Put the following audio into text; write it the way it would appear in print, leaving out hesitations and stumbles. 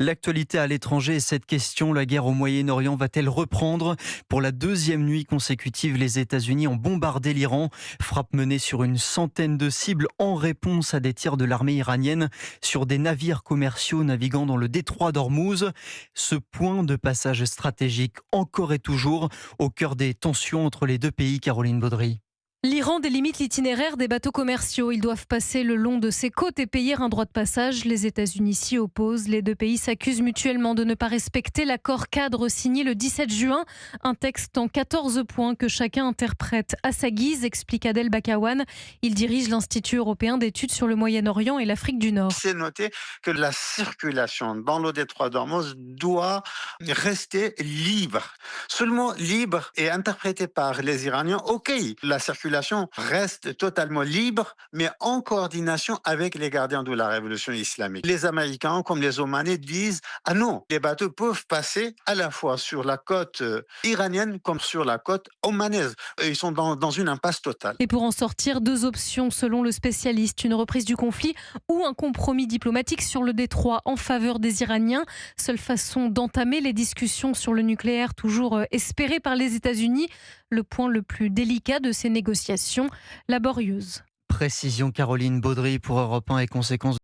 L'actualité à l'étranger est cette question, la guerre au Moyen-Orient va-t-elle reprendre? Pour la deuxième nuit consécutive, les États-Unis ont bombardé l'Iran, frappe menée sur une centaine de cibles en réponse à des tirs de l'armée iranienne sur des navires commerciaux naviguant dans le détroit d'Ormuz. Ce point de passage stratégique encore et toujours au cœur des tensions entre les deux pays, Caroline Baudry. L'Iran délimite l'itinéraire des bateaux commerciaux. Ils doivent passer le long de ses côtes et payer un droit de passage. Les États-Unis s'y opposent. Les deux pays s'accusent mutuellement de ne pas respecter l'accord cadre signé le 17 juin. Un texte en 14 points que chacun interprète à sa guise, explique Adel Bakawan. Il dirige l'Institut européen d'études sur le Moyen-Orient et l'Afrique du Nord. C'est noté que la circulation dans le détroit d'Ormuz doit rester libre. Seulement libre est interprété par les Iraniens. Ok, la circulation reste totalement libre, mais en coordination avec les gardiens de la révolution islamique. Les Américains, comme les Omanais, disent « Ah non, les bateaux peuvent passer à la fois sur la côte iranienne comme sur la côte omanaise. » Ils sont dans une impasse totale. Et pour en sortir, deux options selon le spécialiste, une reprise du conflit ou un compromis diplomatique sur le détroit en faveur des Iraniens. Seule façon d'entamer les discussions sur le nucléaire, toujours espérées par les États-Unis. Le point le plus délicat de ces négociations, laborieuses. Précision Caroline Baudry pour Europe 1 et conséquences